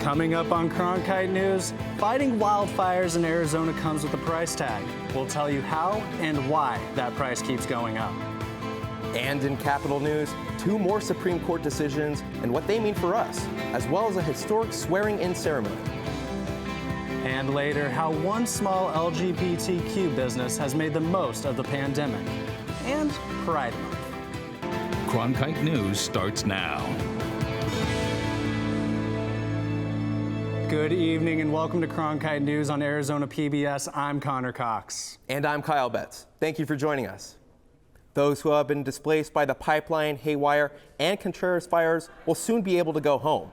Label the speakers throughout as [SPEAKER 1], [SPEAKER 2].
[SPEAKER 1] Coming up on Cronkite News, fighting wildfires in Arizona comes with a price tag. We'll tell you how and why that price keeps going up.
[SPEAKER 2] And in Capitol News, 2 more Supreme Court decisions and what they mean for us, as well as a historic swearing-in ceremony.
[SPEAKER 1] And later, how one small LGBTQ business has made the most of the pandemic. And Pride Month.
[SPEAKER 3] Cronkite News starts now.
[SPEAKER 1] Good evening and welcome to Cronkite News on Arizona PBS. I'm Connor Cox.
[SPEAKER 2] And I'm Kyle Betts. Thank you for joining us. Those who have been displaced by the pipeline, haywire, and Contreras fires will soon be able to go home.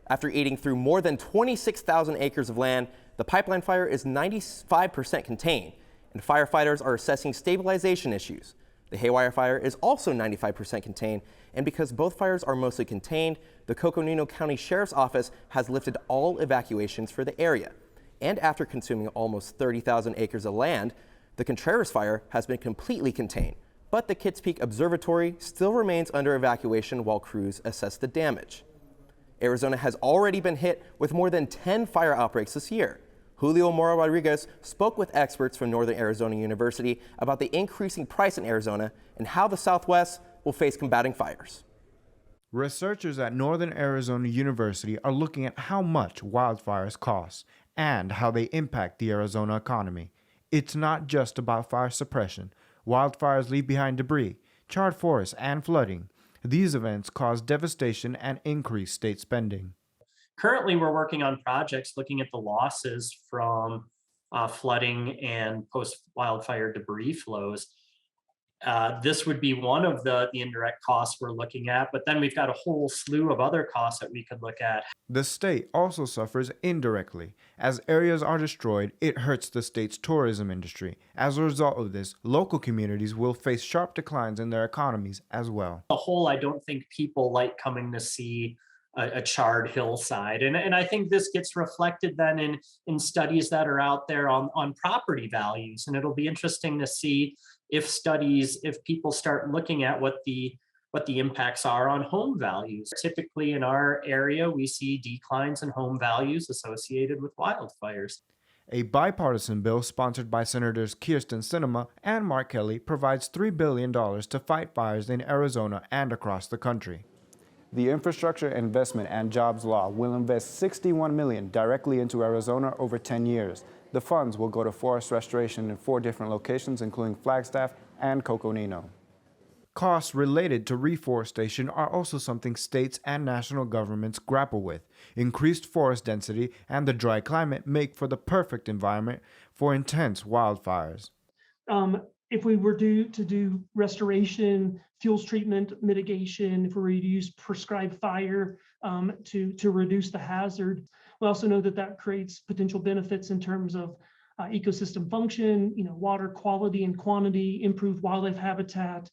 [SPEAKER 2] After eating through more than 26,000 acres of land, the pipeline fire is 95% contained, and firefighters are assessing stabilization issues. The haywire fire is also 95% contained, and because both fires are mostly contained, the Coconino County Sheriff's Office has lifted all evacuations for the area. And after consuming almost 30,000 acres of land, the Contreras fire has been completely contained. But the Kitts Peak Observatory still remains under evacuation while crews assess the damage. Arizona has already been hit with more than 10 fire outbreaks this year. Julio Mora Rodriguez spoke with experts from Northern Arizona University about the increasing price in Arizona and how the Southwest will face combating fires.
[SPEAKER 4] Researchers at Northern Arizona University are looking at how much wildfires cost and how they impact the Arizona economy. It's not just about fire suppression. Wildfires leave behind debris, charred forests, and flooding. These events cause devastation and increase state spending.
[SPEAKER 5] Currently, we're working on projects looking at the losses from flooding and post-wildfire debris flows. This would be one of the indirect costs we're looking at, but then we've got a whole slew of other costs that we could look at.
[SPEAKER 4] The state also suffers indirectly. As areas are destroyed, it hurts the state's tourism industry. As a result of this, local communities will face sharp declines in their economies as well.
[SPEAKER 5] The whole, I don't think people like coming to see a charred hillside. And I think this gets reflected then in studies that are out there on property values. And it'll be interesting to see if people start looking at what the impacts are on home values. Typically in our area, we see declines in home values associated with wildfires.
[SPEAKER 4] A bipartisan bill sponsored by Senators Kyrsten Sinema and Mark Kelly provides $3 billion to fight fires in Arizona and across the country.
[SPEAKER 6] The Infrastructure Investment and Jobs Law will invest $61 million directly into Arizona over 10 years. The funds will go to forest restoration in 4 different locations, including Flagstaff and Coconino.
[SPEAKER 4] Costs related to reforestation are also something states and national governments grapple with. Increased forest density and the dry climate make for the perfect environment for intense wildfires.
[SPEAKER 7] If we were to do restoration, fuels treatment, mitigation, if we were to use prescribed fire to reduce the hazard, we also know that creates potential benefits in terms of ecosystem function, water quality and quantity, improved wildlife habitat,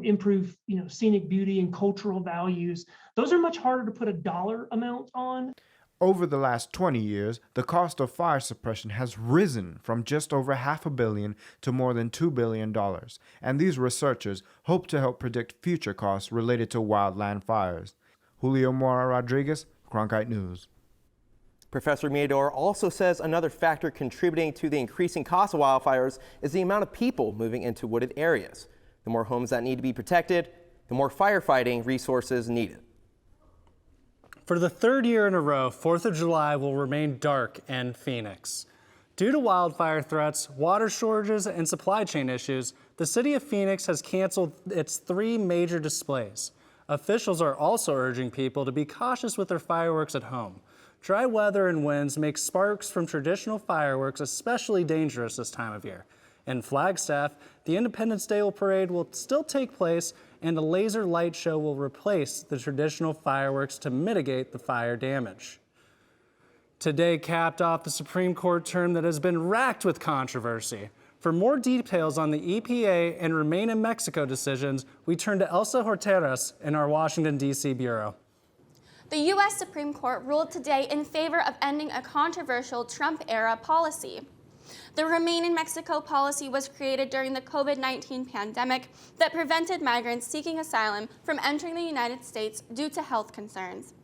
[SPEAKER 7] improve scenic beauty and cultural values. Those are much harder to put a dollar amount on.
[SPEAKER 4] Over the last 20 years, the cost of fire suppression has risen from just over $500 million to more than $2 billion, and these researchers hope to help predict future costs related to wildland fires. Julio Mora Rodriguez, Cronkite News.
[SPEAKER 2] Professor Meador also says another factor contributing to the increasing cost of wildfires is the amount of people moving into wooded areas. The more homes that need to be protected, the more firefighting resources needed.
[SPEAKER 1] For the 3rd year in a row, 4th of July will remain dark in Phoenix. Due to wildfire threats, water shortages, and supply chain issues, the city of Phoenix has canceled its 3 major displays. Officials are also urging people to be cautious with their fireworks at home. Dry weather and winds make sparks from traditional fireworks especially dangerous this time of year. In Flagstaff, the Independence Day Parade will still take place, and a laser light show will replace the traditional fireworks to mitigate the fire damage. Today capped off the Supreme Court term that has been racked with controversy. For more details on the EPA and Remain in Mexico decisions, we turn to Elsa Horteras in our Washington, D.C. bureau.
[SPEAKER 8] The U.S. Supreme Court ruled today in favor of ending a controversial Trump-era policy. The Remain in Mexico policy was created during the COVID-19 pandemic that prevented migrants seeking asylum from entering the United States due to health concerns.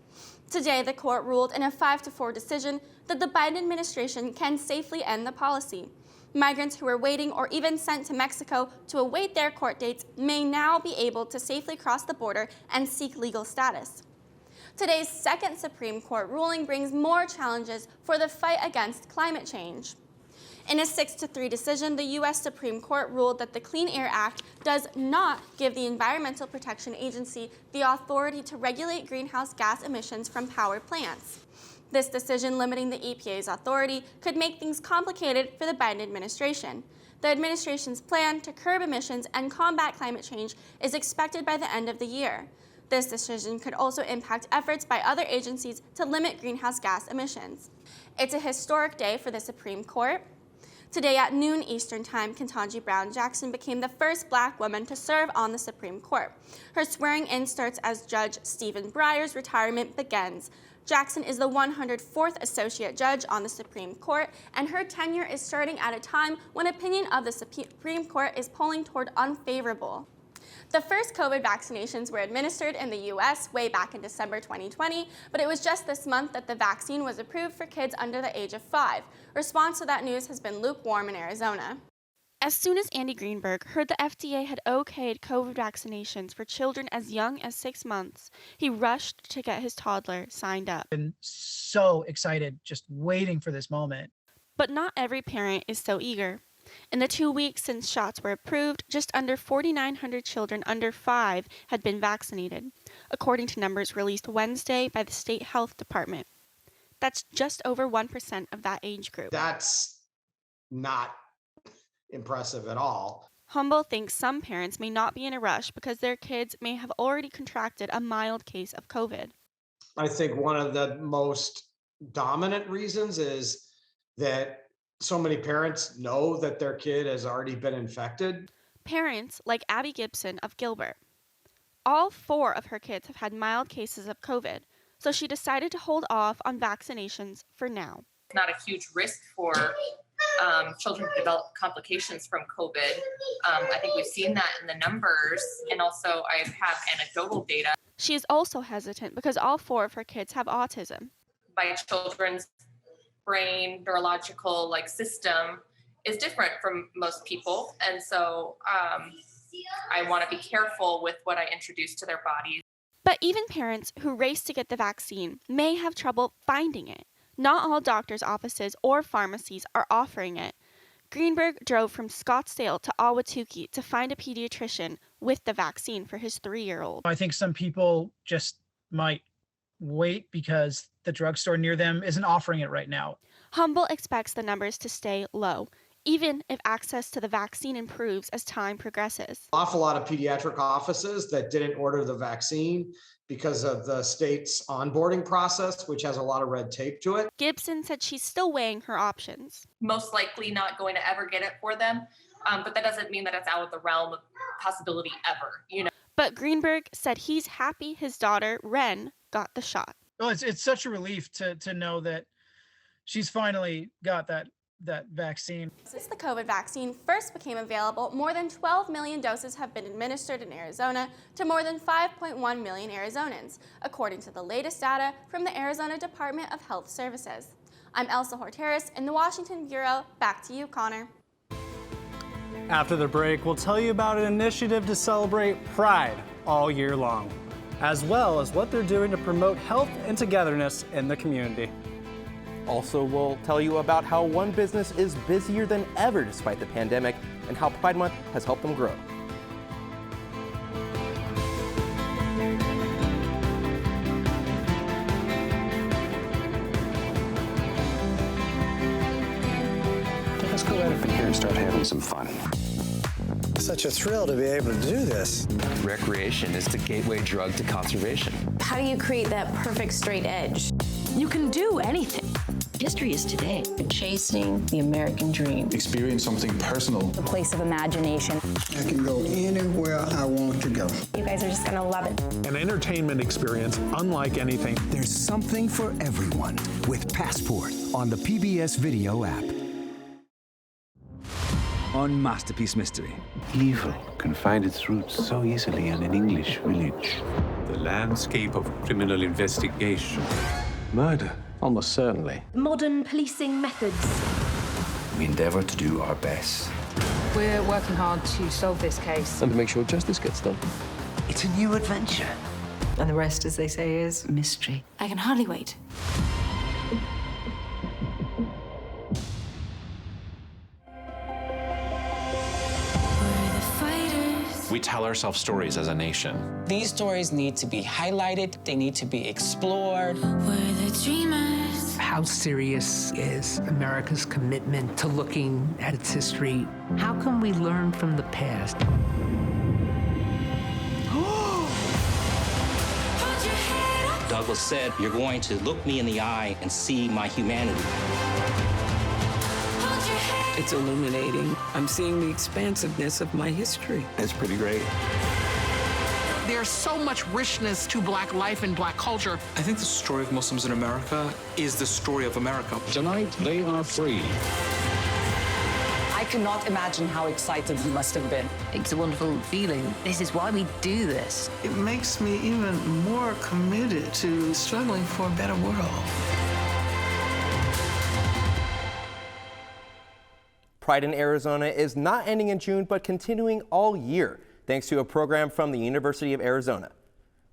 [SPEAKER 8] Today, the court ruled in a 5-4 decision that the Biden administration can safely end the policy. Migrants who were waiting or even sent to Mexico to await their court dates may now be able to safely cross the border and seek legal status. Today's second Supreme Court ruling brings more challenges for the fight against climate change. In a 6-3 decision, the U.S. Supreme Court ruled that the Clean Air Act does not give the Environmental Protection Agency the authority to regulate greenhouse gas emissions from power plants. This decision limiting the EPA's authority could make things complicated for the Biden administration. The administration's plan to curb emissions and combat climate change is expected by the end of the year. This decision could also impact efforts by other agencies to limit greenhouse gas emissions. It's a historic day for the Supreme Court. Today at noon Eastern Time, Kantanji Brown Jackson became the first Black woman to serve on the Supreme Court. Her swearing-in starts as Judge Stephen Breyer's retirement begins. Jackson is the 104th Associate Judge on the Supreme Court, and her tenure is starting at a time when opinion of the Supreme Court is polling toward unfavorable. The first COVID vaccinations were administered in the U.S. way back in December 2020, but it was just this month that the vaccine was approved for kids under the age of 5. Response to that news has been lukewarm in Arizona. As soon as Andy Greenberg heard the FDA had okayed COVID vaccinations for children as young as 6 months, he rushed to get his toddler signed up.
[SPEAKER 9] Been so excited, just waiting for this moment.
[SPEAKER 8] But not every parent is so eager. In the 2 weeks since shots were approved, just under 4,900 children under 5 had been vaccinated, according to numbers released Wednesday by the State Health Department. That's just over 1% of that age group.
[SPEAKER 10] That's not impressive at all.
[SPEAKER 8] Humble thinks some parents may not be in a rush because their kids may have already contracted a mild case of COVID.
[SPEAKER 10] I think one of the most dominant reasons is that so many parents know that their kid has already been infected.
[SPEAKER 8] Parents like Abby Gibson of Gilbert. All 4 of her kids have had mild cases of COVID, so she decided to hold off on vaccinations for now.
[SPEAKER 11] It's not a huge risk for children to develop complications from COVID. I think we've seen that in the numbers, and also I have anecdotal data.
[SPEAKER 8] She is also hesitant because all 4 of her kids have autism.
[SPEAKER 11] My children's brain neurological system is different from most people, and so I want to be careful with what I introduce to their bodies.
[SPEAKER 8] But even parents who race to get the vaccine may have trouble finding it. Not all doctors' offices or pharmacies are offering it. Greenberg drove from Scottsdale to Ahwatukee to find a pediatrician with the vaccine for his 3-year-old.
[SPEAKER 9] I think some people just might wait because the drugstore near them isn't offering it right now.
[SPEAKER 8] Humble expects the numbers to stay low, even if access to the vaccine improves as time progresses.
[SPEAKER 10] An awful lot of pediatric offices that didn't order the vaccine because of the state's onboarding process, which has a lot of red tape to it.
[SPEAKER 8] Gibson said she's still weighing her options.
[SPEAKER 11] Most likely not going to ever get it for them, but that doesn't mean that it's out of the realm of possibility ever,
[SPEAKER 8] But Greenberg said he's happy his daughter, Ren, got the shot.
[SPEAKER 9] Well, it's such a relief to know that she's finally got that vaccine.
[SPEAKER 8] Since the COVID vaccine first became available, more than 12 million doses have been administered in Arizona to more than 5.1 million Arizonans, according to the latest data from the Arizona Department of Health Services. I'm Elsa Horteris in the Washington Bureau. Back to you, Connor.
[SPEAKER 1] After the break, we'll tell you about an initiative to celebrate Pride all year long, as well as what they're doing to promote health and togetherness in the community.
[SPEAKER 2] Also, we'll tell you about how one business is busier than ever despite the pandemic and how Pride Month has helped them grow.
[SPEAKER 12] Let's go right up in here and start having some fun.
[SPEAKER 13] Such a thrill to be able to do this.
[SPEAKER 14] Recreation is the gateway drug to conservation.
[SPEAKER 15] How do you create that perfect straight edge? You can do anything. History is today. Chasing the American dream.
[SPEAKER 12] Experience something personal.
[SPEAKER 15] A place of imagination.
[SPEAKER 13] I can go anywhere I want to go.
[SPEAKER 15] You guys are just going to love it.
[SPEAKER 16] An entertainment experience unlike anything.
[SPEAKER 17] There's something for everyone with Passport on the PBS Video app.
[SPEAKER 18] On Masterpiece Mystery.
[SPEAKER 19] Evil can find its roots so easily in an English village.
[SPEAKER 18] the landscape of criminal investigation.
[SPEAKER 12] Murder? Almost certainly.
[SPEAKER 15] Modern policing methods.
[SPEAKER 12] We endeavor to do our best.
[SPEAKER 19] We're working hard to solve this case.
[SPEAKER 12] And to make sure justice gets done.
[SPEAKER 13] It's a new adventure.
[SPEAKER 19] And the rest, as they say, is mystery.
[SPEAKER 15] I can hardly wait.
[SPEAKER 20] We tell ourselves stories as a nation.
[SPEAKER 21] These stories need to be highlighted. They need to be explored.
[SPEAKER 22] We're the dreamers.
[SPEAKER 23] How serious is America's commitment to looking at its history? How can we learn from the past?
[SPEAKER 24] Douglas said, "You're going to look me in the eye and see my humanity."
[SPEAKER 23] It's illuminating. I'm seeing the expansiveness of my history.
[SPEAKER 12] It's pretty great.
[SPEAKER 23] There's so much richness to Black life and Black culture.
[SPEAKER 25] I think the story of Muslims in America is the story of America.
[SPEAKER 18] Tonight, they are free.
[SPEAKER 26] I cannot imagine how excited he must have been.
[SPEAKER 23] It's a wonderful feeling. This is why we do this.
[SPEAKER 27] It makes me even more committed to struggling for a better world.
[SPEAKER 2] Pride in Arizona is not ending in June, but continuing all year, thanks to a program from the University of Arizona.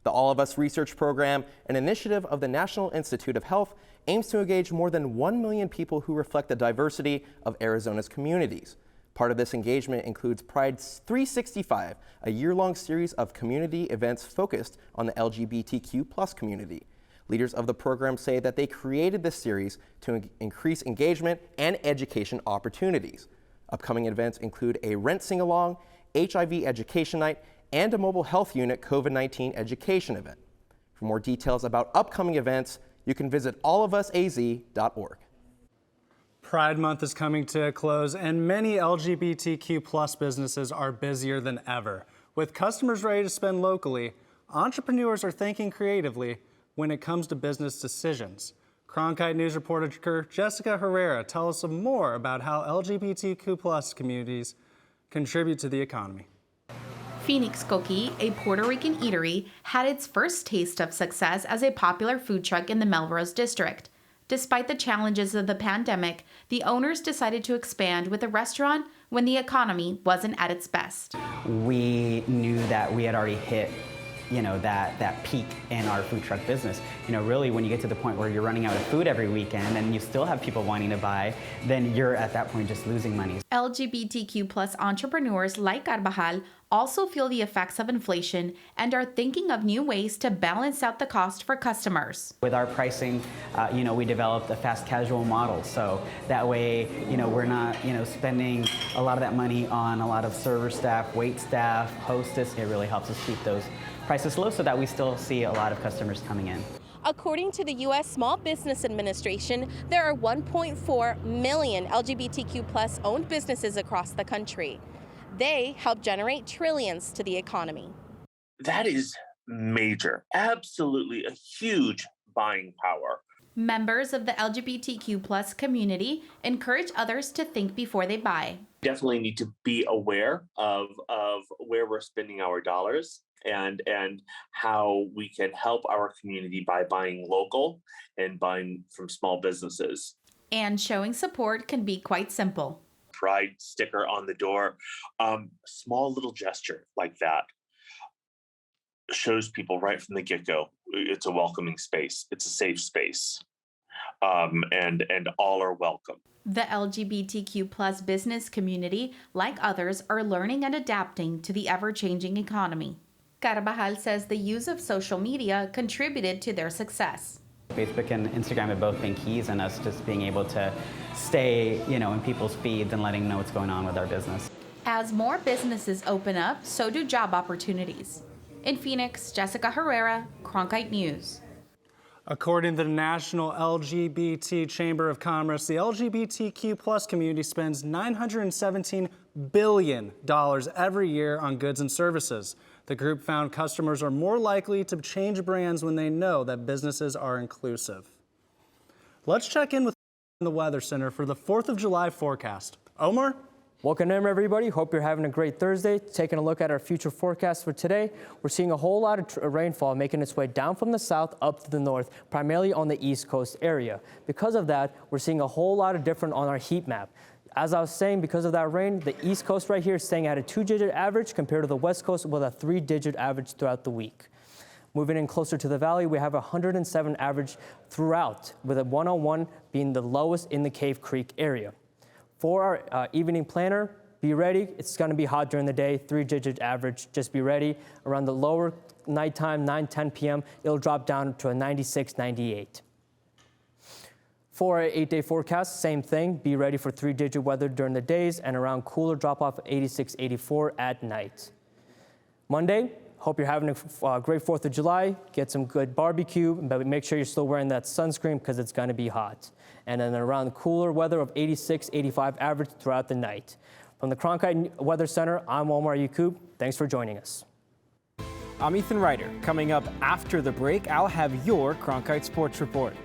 [SPEAKER 2] The All of Us Research Program, an initiative of the National Institute of Health, aims to engage more than 1 million people who reflect the diversity of Arizona's communities. Part of this engagement includes Pride 365, a year-long series of community events focused on the LGBTQ+ community. Leaders of the program say that they created this series to increase engagement and education opportunities. Upcoming events include a rent sing-along, HIV education night, and a mobile health unit COVID-19 education event. For more details about upcoming events, you can visit allofusaz.org.
[SPEAKER 1] Pride Month is coming to a close, and many LGBTQ+ businesses are busier than ever. With customers ready to spend locally, entrepreneurs are thinking creatively when it comes to business decisions. Cronkite News reporter Jessica Herrera tells us more about how LGBTQ+ communities contribute to the economy.
[SPEAKER 28] Phoenix Cookie, a Puerto Rican eatery, had its first taste of success as a popular food truck in the Melrose district. Despite the challenges of the pandemic, the owners decided to expand with a restaurant when the economy wasn't at its best.
[SPEAKER 29] We knew that we had already hit that peak in our food truck business. Really when you get to the point where you're running out of food every weekend and you still have people wanting to buy, then you're at that point just losing money.
[SPEAKER 28] LGBTQ+ entrepreneurs like Carvajal also feel the effects of inflation and are thinking of new ways to balance out the cost for customers.
[SPEAKER 29] With our pricing, we developed a fast casual model. So that way, we're not, spending a lot of that money on a lot of server staff, wait staff, hostess. It really helps us keep those prices low so that we still see a lot of customers coming in.
[SPEAKER 30] According to the U.S. Small Business Administration, there are 1.4 million LGBTQ+ owned businesses across the country. They help generate trillions to the economy.
[SPEAKER 31] That is major, absolutely a huge buying power.
[SPEAKER 28] Members of the LGBTQ+ community encourage others to think before they buy.
[SPEAKER 31] Definitely need to be aware of where we're spending our dollars and how we can help our community by buying local and buying from small businesses.
[SPEAKER 28] And showing support can be quite simple.
[SPEAKER 31] Pride sticker on the door, small little gesture like that shows people right from the get-go it's a welcoming space, it's a safe space, and all are welcome.
[SPEAKER 28] The LGBTQ+ business community, like others, are learning and adapting to the ever-changing economy. Carvajal says the use of social media contributed to their success.
[SPEAKER 29] Facebook and Instagram have both been keys in us just being able to stay, in people's feeds and letting them know what's going on with our business.
[SPEAKER 28] As more businesses open up, so do job opportunities. In Phoenix, Jessica Herrera, Cronkite News.
[SPEAKER 1] According to the National LGBT Chamber of Commerce, the LGBTQ+ community spends $917 billion every year on goods and services. The group found customers are more likely to change brands when they know that businesses are inclusive. Let's check in with the Weather Center for the 4th of July forecast. Omar?
[SPEAKER 3] Welcome in, everybody. Hope you're having a great Thursday. Taking a look at our future forecast for today, we're seeing a whole lot of rainfall making its way down from the south up to the north, primarily on the East Coast area. Because of that, we're seeing a whole lot of different on our heat map. As I was saying, because of that rain, the East Coast right here is staying at a 2-digit average compared to the West Coast with a 3-digit average throughout the week. Moving in closer to the valley, we have a 107 average throughout, with a 101 being the lowest in the Cave Creek area. For our evening planner, be ready. It's going to be hot during the day, 3-digit average. Just be ready. Around the lower nighttime, 9-10 p.m., it'll drop down to a 96, 98. For our 8-day forecast, same thing. Be ready for 3-digit weather during the days and around cooler drop-off 86, 84 at night. Monday, hope you're having a great 4th of July. Get some good barbecue, but make sure you're still wearing that sunscreen because it's going to be hot. And then around cooler weather of 86, 85 average throughout the night. From the Cronkite Weather Center, I'm Omar Yaqub. Thanks for joining us.
[SPEAKER 4] I'm Ethan Ryder. Coming up after the break, I'll have your Cronkite Sports Report.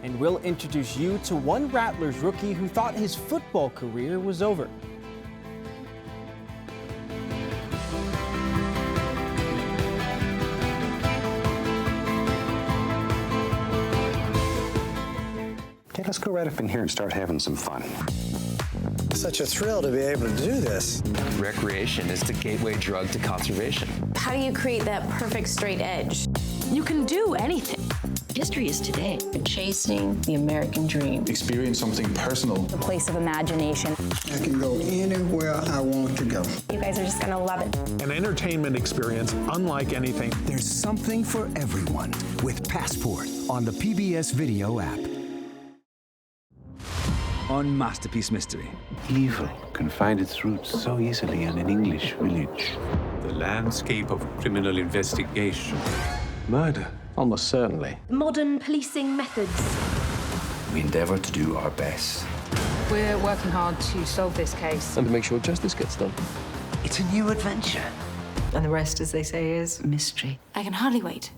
[SPEAKER 4] And we'll introduce you to one Rattlers rookie who thought his football career was over.
[SPEAKER 12] Okay, let's go right up in here and start having some fun.
[SPEAKER 13] Such a thrill to be able to do this.
[SPEAKER 5] Recreation is the gateway drug to conservation.
[SPEAKER 15] How do you create that perfect straight edge? You can do anything. History is today. Chasing the American dream.
[SPEAKER 6] Experience something personal.
[SPEAKER 7] A place of imagination.
[SPEAKER 8] I can go anywhere I want to go.
[SPEAKER 7] You guys are just going to love it.
[SPEAKER 9] An entertainment experience unlike anything.
[SPEAKER 17] There's something for everyone with Passport on the PBS Video app.
[SPEAKER 10] On Masterpiece Mystery.
[SPEAKER 12] Evil can find its roots so easily in an English village.
[SPEAKER 18] The landscape of criminal investigation.
[SPEAKER 12] Murder, almost certainly.
[SPEAKER 7] Modern policing methods.
[SPEAKER 12] We endeavor to do our best.
[SPEAKER 19] We're working hard to solve this case.
[SPEAKER 12] And to make sure justice gets done.
[SPEAKER 17] It's a new adventure.
[SPEAKER 19] And the rest, as they say, is mystery.
[SPEAKER 7] I can hardly wait.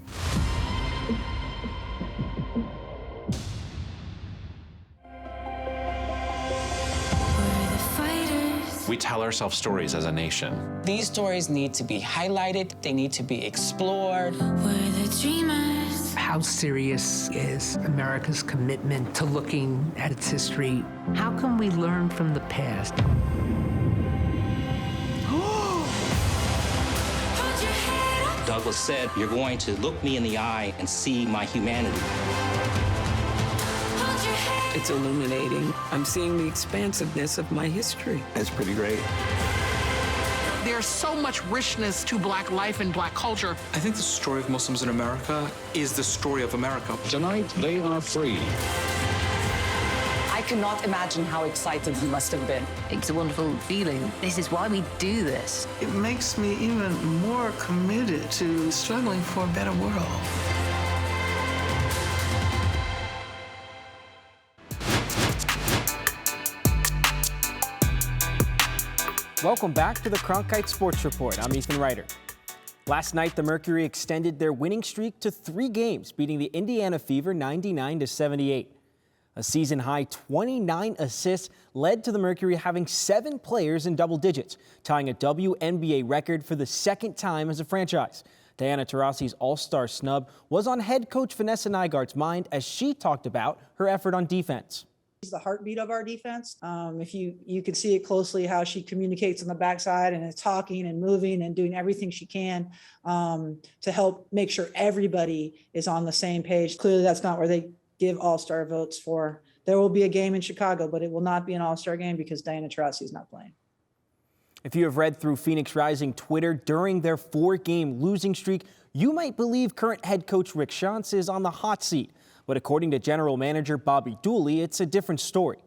[SPEAKER 20] We tell ourselves stories as a nation.
[SPEAKER 21] These stories need to be highlighted. They need to be explored.
[SPEAKER 22] We're the dreamers.
[SPEAKER 23] How serious is America's commitment to looking at its history? How can we learn from the past?
[SPEAKER 24] Douglas said, you're going to look me in the eye and see my humanity.
[SPEAKER 26] It's illuminating. I'm seeing the expansiveness of my history.
[SPEAKER 12] That's pretty great.
[SPEAKER 11] There's so much richness to Black life and Black culture.
[SPEAKER 25] I think the story of Muslims in America is the story of America.
[SPEAKER 18] Tonight, they are free.
[SPEAKER 26] I cannot imagine how excited he must have been.
[SPEAKER 19] It's a wonderful feeling. This is why we do this.
[SPEAKER 27] It makes me even more committed to struggling for a better world.
[SPEAKER 4] Welcome back to the Cronkite Sports Report. I'm Ethan Ryder. Last night, the Mercury extended their winning streak to 3 games, beating the Indiana Fever 99-78. A season-high 29 assists led to the Mercury having 7 players in double digits, tying a WNBA record for the second time as a franchise. Diana Taurasi's All-Star snub was on head coach Vanessa Nygaard's mind as she talked about her effort on defense.
[SPEAKER 14] She's the heartbeat of our defense. If you could see it closely, how she communicates on the backside and is talking and moving and doing everything she can to help make sure everybody is on the same page. Clearly, that's not where they give all-star votes for. There will be a game in Chicago, but it will not be an all-star game because Diana Taurasi is not playing.
[SPEAKER 4] If you have read through Phoenix Rising Twitter during their 4-game losing streak, you might believe current head coach Rick Schantz is on the hot seat. But according to general manager Bobby Dooley, it's a different story.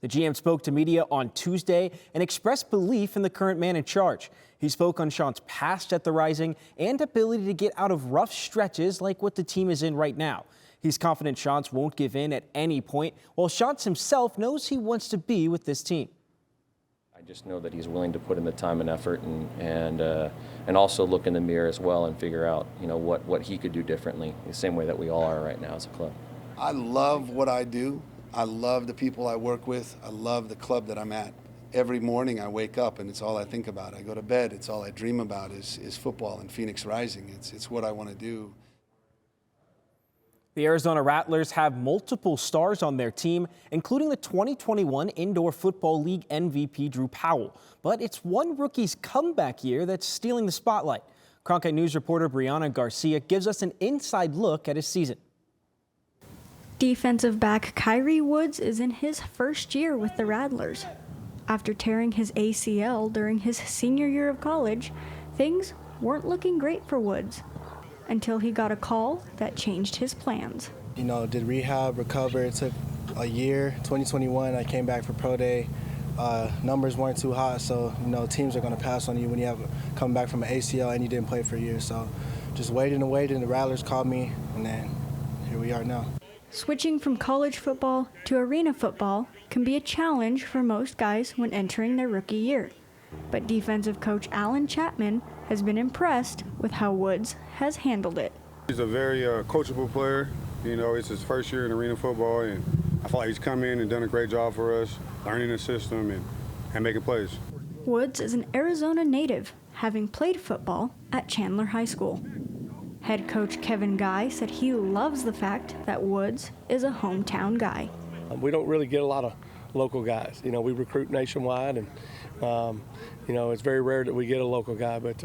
[SPEAKER 4] The GM spoke to media on Tuesday and expressed belief in the current man in charge. He spoke on Schantz' past at the Rising and ability to get out of rough stretches like what the team is in right now. He's confident Schantz won't give in at any point, while Schantz himself knows he wants to be with this team.
[SPEAKER 16] I just know that he's willing to put in the time and effort and also look in the mirror as well and figure out, what he could do differently, the same way that we all are right now as a club.
[SPEAKER 32] I love what I do. I love the people I work with. I love the club that I'm at.
[SPEAKER 1] every morning I wake up and it's all I think about. I go to bed, it's all I dream about is football and Phoenix Rising. It's what I want to do.
[SPEAKER 4] The Arizona Rattlers have multiple stars on their team, including the 2021 Indoor Football League MVP Drew Powell. But it's one rookie's comeback year that's stealing the spotlight. Cronkite News reporter Brianna Garcia gives us an inside look at his season.
[SPEAKER 2] Defensive back Kyrie Woods is in his first year with the Rattlers. After tearing his ACL during his senior year of college, things weren't looking great for Woods until he got a call that changed his plans.
[SPEAKER 3] You know, did rehab, recover. It took a year. 2021, I came back for pro day. Numbers weren't too hot, so, you know, teams are going to pass on you when you have come back from an ACL and you didn't play for a year. So just waiting and waiting. The Rattlers called me, and then here we are now.
[SPEAKER 2] Switching from college football to arena football can be a challenge for most guys when entering their rookie year. But defensive coach Alan Chapman has been impressed with how Woods has handled it.
[SPEAKER 5] He's a very coachable player. You know, it's his first year in arena football, and I feel like he's come in and done a great job for us, learning the system and making plays.
[SPEAKER 2] Woods is an Arizona native, having played football at Chandler High School. Head coach Kevin Guy said he loves the fact that Woods is a hometown guy.
[SPEAKER 6] We don't really get a lot of local guys. You know, we recruit nationwide, and you know, it's very rare that we get a local guy, but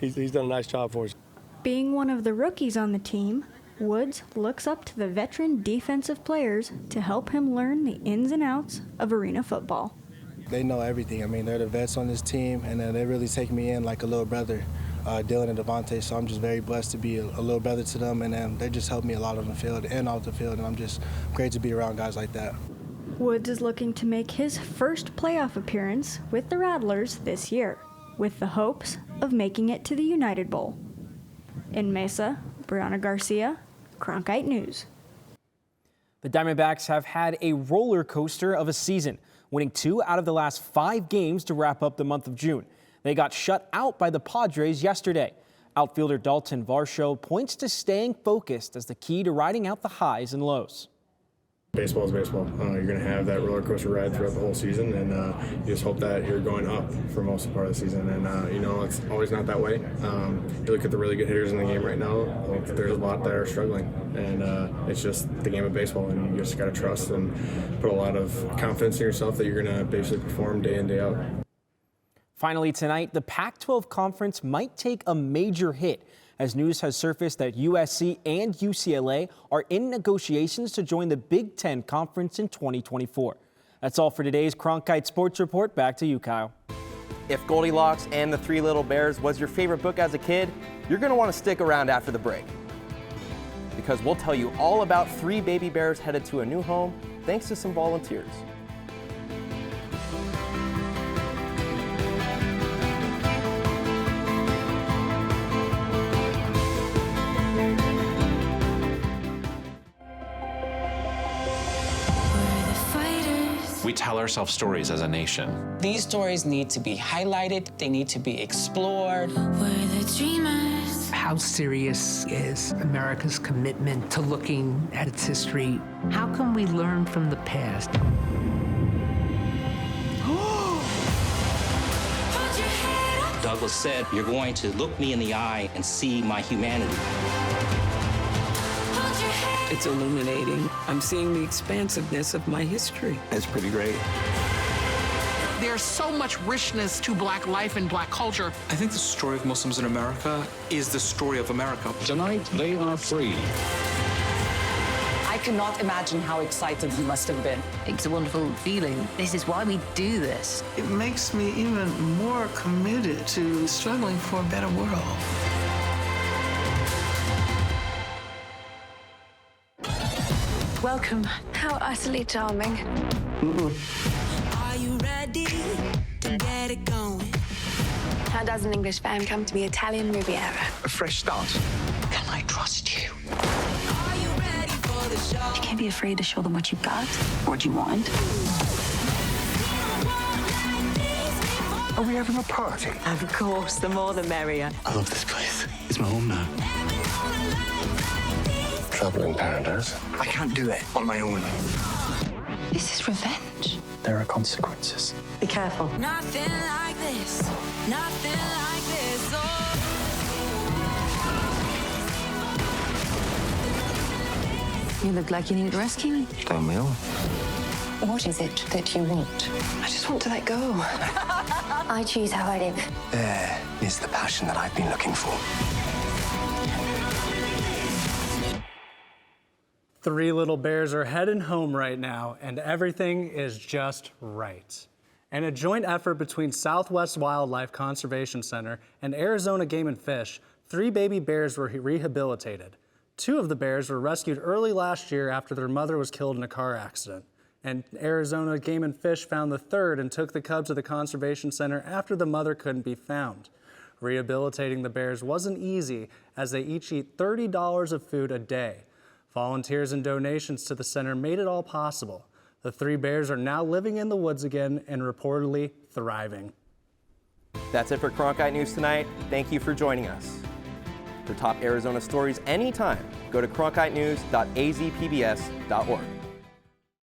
[SPEAKER 6] he's done a nice job for us.
[SPEAKER 2] Being one of the rookies on the team, Woods looks up to the veteran defensive players to help him learn the ins and outs of arena football.
[SPEAKER 3] They know everything. I mean, they're the vets on this team, and they really take me in like a little brother. Dylan and Devontae, so I'm just very blessed to be a little brother to them, and they just help me a lot on the field and off the field, and I'm just great to be around guys like that.
[SPEAKER 2] Woods is looking to make his first playoff appearance with the Rattlers this year, with the hopes of making it to the United Bowl. In Mesa, Brianna Garcia, Cronkite News.
[SPEAKER 4] The Diamondbacks have had a roller coaster of a season, winning 2 out of the last 5 games to wrap up the month of June. They got shut out by the Padres yesterday. Outfielder Dalton Varsho points to staying focused as the key to riding out the highs and lows.
[SPEAKER 13] Baseball is baseball. You're going to have that roller coaster ride throughout the whole season, and you just hope that you're going up for most of the part of the season. And you know, it's always not that way. You look at the really good hitters in the game right now. There's a lot that are struggling, and it's just the game of baseball. And you just got to trust and put a lot of confidence in yourself that you're going to basically perform day in, day out.
[SPEAKER 4] Finally tonight, the Pac-12 Conference might take a major hit as news has surfaced that USC and UCLA are in negotiations to join the Big Ten Conference in 2024. That's all for today's Cronkite Sports Report. Back to you, Kyle.
[SPEAKER 15] If Goldilocks and the Three Little Bears was your favorite book as a kid, you're going to want to stick around after the break, because we'll tell you all about 3 baby bears headed to a new home thanks to some volunteers.
[SPEAKER 20] We tell ourselves stories as a nation.
[SPEAKER 21] These stories need to be highlighted. They need to be explored.
[SPEAKER 22] We're the dreamers.
[SPEAKER 23] How serious is America's commitment to looking at its history? How can we learn from the past?
[SPEAKER 24] Douglas said, you're going to look me in the eye and see my humanity.
[SPEAKER 28] It's illuminating. I'm seeing the expansiveness of my history.
[SPEAKER 12] It's pretty great.
[SPEAKER 11] There's so much richness to Black life and Black culture.
[SPEAKER 25] I think the story of Muslims in America is the story of America.
[SPEAKER 29] Tonight, they are free.
[SPEAKER 26] I cannot imagine how excited he must have been.
[SPEAKER 19] It's a wonderful feeling. This is why we do this.
[SPEAKER 27] It makes me even more committed to struggling for a better world.
[SPEAKER 30] Welcome. How utterly charming. Are you ready to get it going? How does an English fan come to be Italian Riviera?
[SPEAKER 29] A fresh start.
[SPEAKER 30] Can I trust you? Are you ready for the show? You can't be afraid to show them what you've got, what you want.
[SPEAKER 29] Are we having a party?
[SPEAKER 30] Of course, the more the merrier.
[SPEAKER 29] I love this place. It's my home now. Trouble in paradise. I can't do it on my own.
[SPEAKER 30] This is revenge.
[SPEAKER 29] there are consequences.
[SPEAKER 26] Be careful.
[SPEAKER 30] Nothing like this. Nothing like this. Oh.
[SPEAKER 19] You look like you need rescuing.
[SPEAKER 29] Don't we all?
[SPEAKER 19] What is it that you want?
[SPEAKER 30] I just want to let go. I choose how I live.
[SPEAKER 29] There is the passion that I've been looking for.
[SPEAKER 1] Three little bears are heading home right now, and everything is just right. In a joint effort between Southwest Wildlife Conservation Center and Arizona Game and Fish, 3 baby bears were rehabilitated. 2 of the bears were rescued early last year after their mother was killed in a car accident. And Arizona Game and Fish found the 3rd and took the cubs to the Conservation Center after the mother couldn't be found. Rehabilitating the bears wasn't easy, as they each eat $30 of food a day. Volunteers and donations to the center made it all possible. The 3 bears are now living in the woods again and reportedly thriving.
[SPEAKER 15] That's it for Cronkite News tonight. Thank you for joining us. For top Arizona stories anytime, go to cronkitenews.azpbs.org.